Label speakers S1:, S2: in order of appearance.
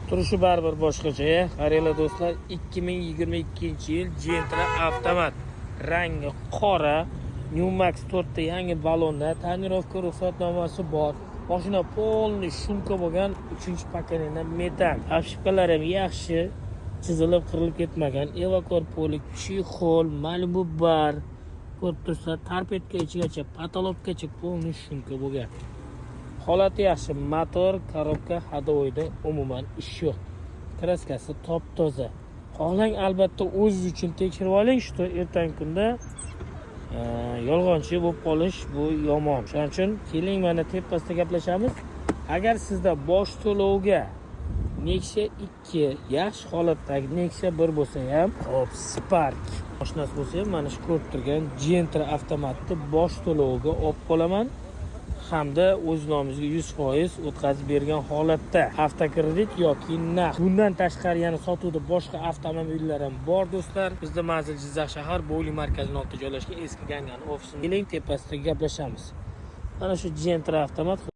S1: Turishi baribir boshqacha. Qaranglar do'stlar, 2022-yil Gentra avtomat. Rangi qora, Newmax 4 ta yangi balonda, tonirovka ruxsatnomasi bor. Mashina polniy shumka bo'lgan 3-paketida metan. Obshipkalar ham yaxshi, chizilib, qirilib ketmagan. Evakor polik, chexol, Malibu bar. Ko'rib turibsizlar, torpedka ichigacha, patologgacha polniy shumka bo'lgan. Holati yaxshi, motor, korobka, hadovoyda umuman ish yo'q. Kraskasi top-toza. Xohlang albatta o'zingiz uchun tekshirib oling, shu ertangi kunda yolg'onchi bo'lib qolish bu yomon. Shuning uchun keling mana tepasida gaplashamiz. Agar sizda bosh to'lovga Nexia 2 yaxshi holatdagi Nexia 1 bo'lsa ham, hop, Spark mashinasi bo'lsa ham, mana shu ko'rib turgan Gentra avtomatni bosh to'loviga olib qolaman. Hamda o'z nomingizga 100% o'tkazib bergan holatda avtokredit yoki naqd. Bundan tashqari yana sotuvda boshqa avtomobillar ham bor do'stlar. Bizda manzil Jizzax shahar Bo'yli markazining oldida joylashgan eski Gangan ofisini keling, tepasida gaplashamiz. Mana shu Gentra avtomat